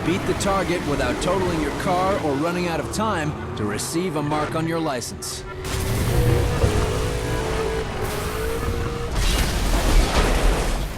beat the target without totaling your car or running out of time to receive a mark on your license.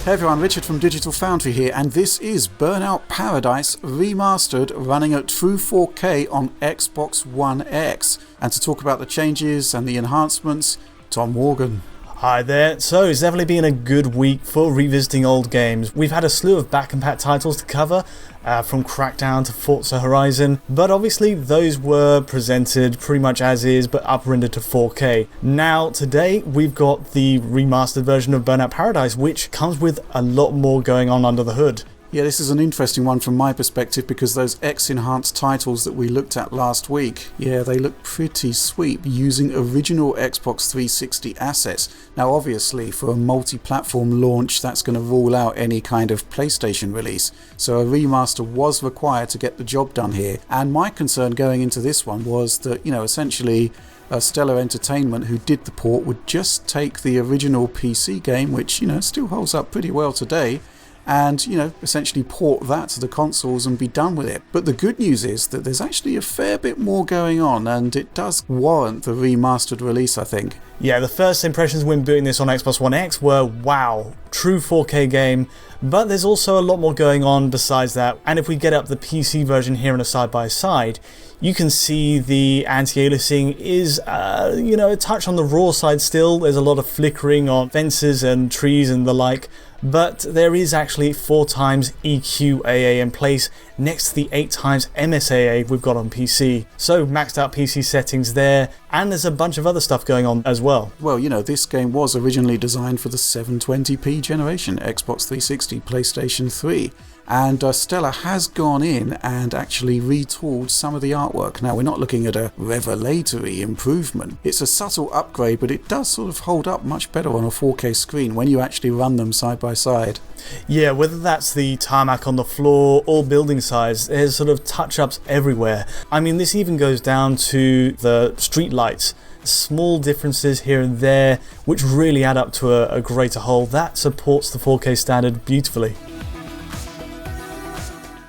Hey everyone, Richard from Digital Foundry here, and this is Burnout Paradise Remastered, running at true 4K on Xbox One X. And to talk about the changes and the enhancements, Tom Morgan. Hi there. So it's definitely been a good week for revisiting old games. We've had a slew of back-compat titles to cover, from Crackdown to Forza Horizon, but obviously those were presented pretty much as is, but up-rendered to 4K. Now today we've got the remastered version of Burnout Paradise, which comes with a lot more going on under the hood. Yeah, this is an interesting one from my perspective because those X-enhanced titles that we looked at last week, yeah, they look pretty sweet using original Xbox 360 assets. Now obviously for a multi-platform launch that's going to rule out any kind of PlayStation release, so a remaster was required to get the job done here. And my concern going into this one was that, essentially Stellar Entertainment, who did the port, would just take the original PC game, which, still holds up pretty well today, and essentially port that to the consoles and be done with it. But the good news is that there's actually a fair bit more going on, and it does warrant the remastered release, I think. Yeah, the first impressions when booting this on Xbox One X were, wow, true 4K game, but there's also a lot more going on besides that. And if we get up the PC version here in a side-by-side, you can see the anti-aliasing is, a touch on the raw side still. There's a lot of flickering on fences and trees and the like, but there is actually 4 times EQAA in place next to the 8 times MSAA we've got on PC. So maxed out PC settings there, and there's a bunch of other stuff going on as well. Well, this game was originally designed for the 720p generation, Xbox 360, PlayStation 3. And Stellar has gone in and actually retooled some of the artwork. Now, we're not looking at a revelatory improvement. It's a subtle upgrade, but it does sort of hold up much better on a 4K screen when you actually run them side by side. Yeah, whether that's the tarmac on the floor or building size, there's sort of touch-ups everywhere. I mean, this even goes down to the street lights. Small differences here and there, which really add up to a greater whole. That supports the 4K standard beautifully.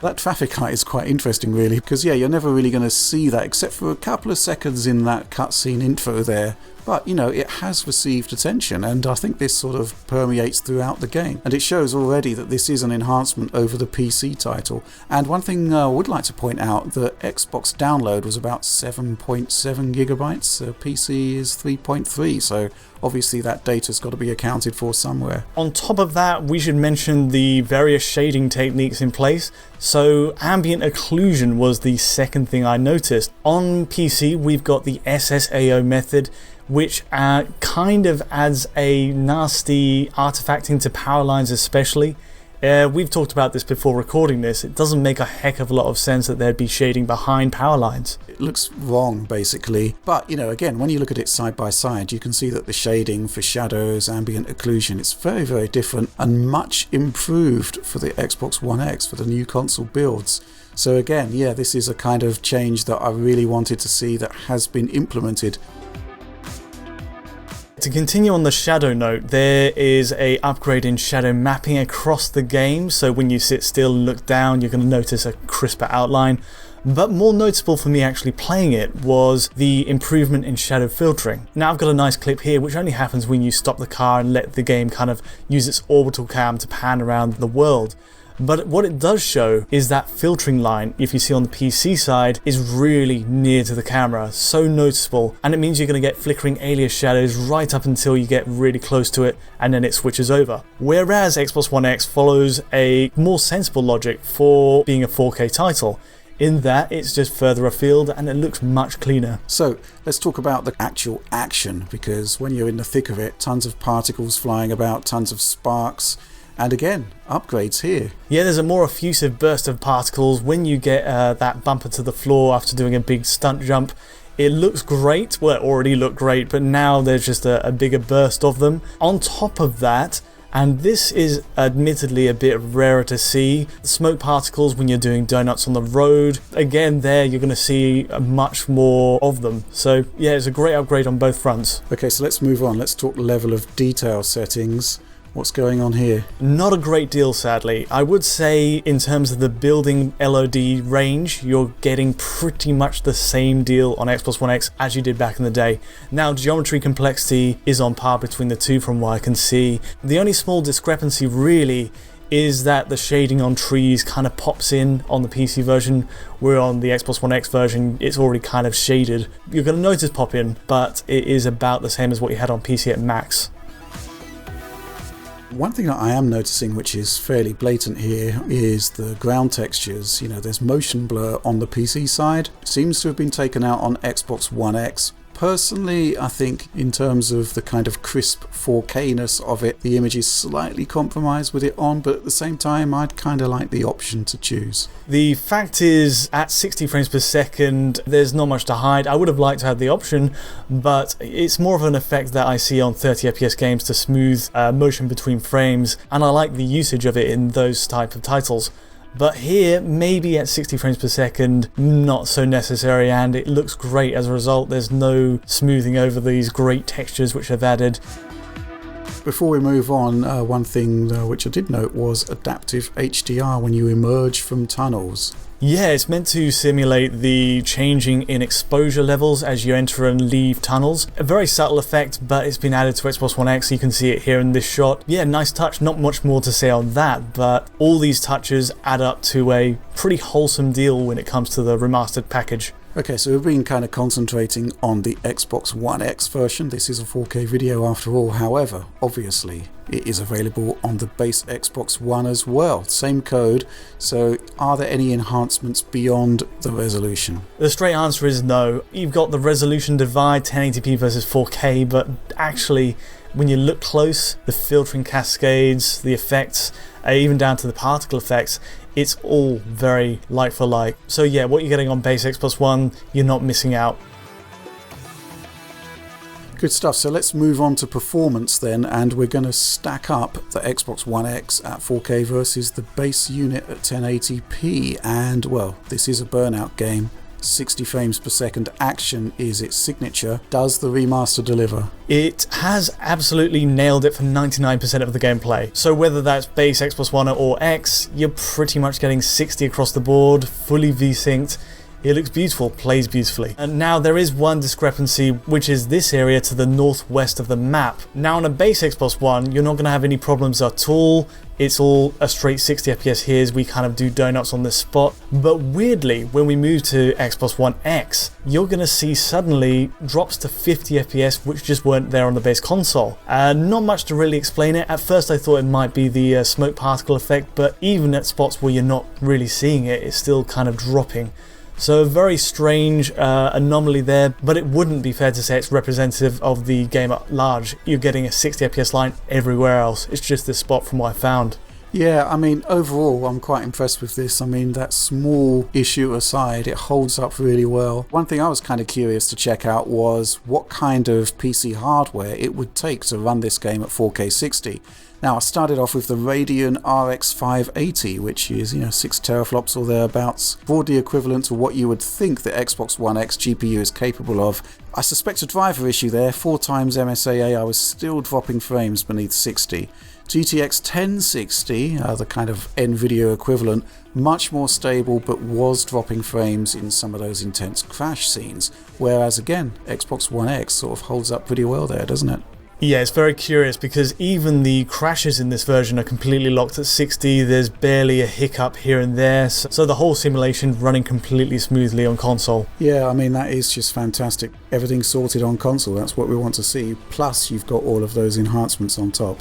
That traffic light is quite interesting really, because you're never really going to see that except for a couple of seconds in that cutscene intro there. But it has received attention, and I think this sort of permeates throughout the game. And it shows already that this is an enhancement over the PC title. And one thing I would like to point out, the Xbox download was about 7.7 gigabytes, PC is 3.3, so obviously that data's got to be accounted for somewhere. On top of that, we should mention the various shading techniques in place. So ambient occlusion was the second thing I noticed. On PC, we've got the SSAO method, which kind of adds a nasty artifacting to power lines especially. We've talked about this before recording this. It doesn't make a heck of a lot of sense that there'd be shading behind power lines. It looks wrong, basically. But, again, when you look at it side by side, you can see that the shading for shadows, ambient occlusion, it's very, very different and much improved for the Xbox One X, for the new console builds. So again, this is a kind of change that I really wanted to see that has been implemented. To continue on the shadow note, there is an upgrade in shadow mapping across the game, so when you sit still and look down, you're going to notice a crisper outline. But more noticeable for me actually playing it was the improvement in shadow filtering. Now I've got a nice clip here which only happens when you stop the car and let the game kind of use its orbital cam to pan around the world. But what it does show is that filtering line, if you see on the PC side, is really near to the camera, so noticeable, and it means you're going to get flickering alias shadows right up until you get really close to it and then it switches over. Whereas Xbox One X follows a more sensible logic for being a 4K title, in that it's just further afield and it looks much cleaner. So let's talk about the actual action, because when you're in the thick of it, tons of particles flying about, tons of sparks. And again, upgrades here. Yeah, there's a more effusive burst of particles when you get that bumper to the floor after doing a big stunt jump. It looks great. Well, it already looked great, but now there's just a bigger burst of them. On top of that, and this is admittedly a bit rarer to see, smoke particles when you're doing donuts on the road. Again, there you're going to see much more of them. So yeah, it's a great upgrade on both fronts. Okay, so let's move on. Let's talk level of detail settings. What's going on here? Not a great deal, sadly. I would say in terms of the building LOD range, you're getting pretty much the same deal on Xbox One X as you did back in the day. Now, geometry complexity is on par between the two from what I can see. The only small discrepancy really is that the shading on trees kind of pops in on the PC version, where on the Xbox One X version it's already kind of shaded. You're going to notice pop in, but it is about the same as what you had on PC at max. One thing that I am noticing, which is fairly blatant here, is the ground textures. You know, there's motion blur on the PC side. It seems to have been taken out on Xbox One X. Personally, I think in terms of the kind of crisp 4K-ness of it, the image is slightly compromised with it on, but at the same time, I'd kind of like the option to choose. The fact is, at 60 frames per second, there's not much to hide. I would have liked to have the option, but it's more of an effect that I see on 30 FPS games to smooth motion between frames, and I like the usage of it in those type of titles. But here, maybe at 60 frames per second, not so necessary, and it looks great as a result. There's no smoothing over these great textures which I've added. Before we move on, one thing which I did note was adaptive HDR when you emerge from tunnels. Yeah, it's meant to simulate the changing in exposure levels as you enter and leave tunnels. A very subtle effect, but it's been added to Xbox One X. You can see it here in this shot. Yeah, nice touch. Not much more to say on that, but all these touches add up to a pretty wholesome deal when it comes to the remastered package. Okay, so we've been kind of concentrating on the Xbox One X version. This is a 4K video after all. However, obviously, it is available on the base Xbox One as well. Same code. So are there any enhancements beyond the resolution? The straight answer is no. You've got the resolution divide, 1080p versus 4K, but actually, when you look close, the filtering cascades, the effects, even down to the particle effects, it's all very like for like. So yeah, what you're getting on base Xbox One, you're not missing out. Good stuff. So let's move on to performance then, and we're going to stack up the Xbox One X at 4K versus the base unit at 1080p. And well, this is a burnout game. 60 frames per second action is its signature. Does the remaster deliver? It has absolutely nailed it for 99% of the gameplay. So whether that's base Xbox One or X, you're pretty much getting 60 across the board, fully V-synced. It looks beautiful, plays beautifully. And now there is one discrepancy, which is this area to the northwest of the map. Now on a base Xbox One, you're not going to have any problems at all. It's all a straight 60 FPS here as we kind of do donuts on this spot. But weirdly, when we move to Xbox One X, you're going to see suddenly drops to 50 FPS, which just weren't there on the base console. Not much to really explain it. At first I thought it might be the smoke particle effect, but even at spots where you're not really seeing it, it's still kind of dropping. So a very strange anomaly there, but it wouldn't be fair to say it's representative of the game at large. You're getting a 60 FPS line everywhere else. It's just this spot from what I found. Yeah, I mean, overall, I'm quite impressed with this. I mean, that small issue aside, it holds up really well. One thing I was kind of curious to check out was what kind of PC hardware it would take to run this game at 4K 60. Now, I started off with the Radeon RX 580, which is, 6 teraflops or thereabouts, broadly equivalent to what you would think the Xbox One X GPU is capable of. I suspect a driver issue there. 4 times MSAA, I was still dropping frames beneath 60. GTX 1060, the kind of NVIDIA equivalent, much more stable but was dropping frames in some of those intense crash scenes. Whereas again, Xbox One X sort of holds up pretty well there, doesn't it? Yeah, it's very curious because even the crashes in this version are completely locked at 60. There's barely a hiccup here and there. So the whole simulation running completely smoothly on console. Yeah, I mean, that is just fantastic. Everything's sorted on console. That's what we want to see. Plus, you've got all of those enhancements on top.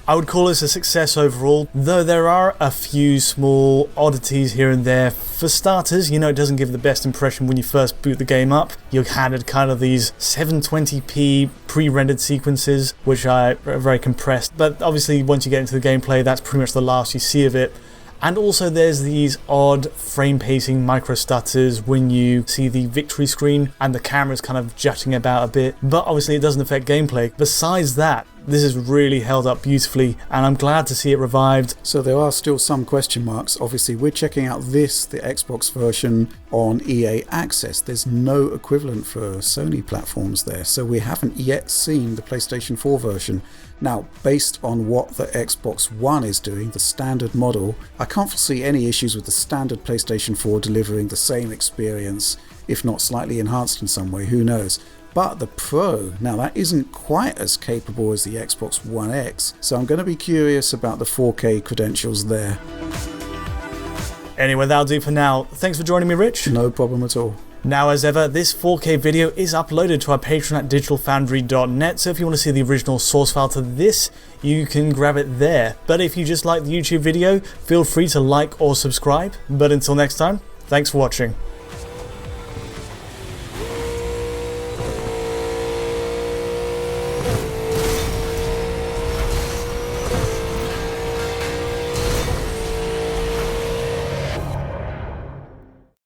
I would call this a success overall, though there are a few small oddities here and there. For starters, it doesn't give the best impression when you first boot the game up. You're handed kind of these 720p pre-rendered sequences, which are very compressed. But obviously, once you get into the gameplay, that's pretty much the last you see of it. And also there's these odd frame pacing micro stutters when you see the victory screen and the camera's kind of jutting about a bit, but obviously it doesn't affect gameplay. Besides that, this has really held up beautifully, and I'm glad to see it revived. So there are still some question marks. Obviously, we're checking out this, the Xbox version, on EA Access. There's no equivalent for Sony platforms there, so we haven't yet seen the PlayStation 4 version. Now, based on what the Xbox One is doing, the standard model, I can't foresee any issues with the standard PlayStation 4 delivering the same experience, if not slightly enhanced in some way, who knows. But the Pro, now that isn't quite as capable as the Xbox One X, so I'm going to be curious about the 4K credentials there. Anyway, that'll do for now. Thanks for joining me, Rich. No problem at all. Now, as ever, this 4K video is uploaded to our Patreon at digitalfoundry.net, so if you want to see the original source file to this, you can grab it there. But if you just like the YouTube video, feel free to like or subscribe. But until next time, thanks for watching.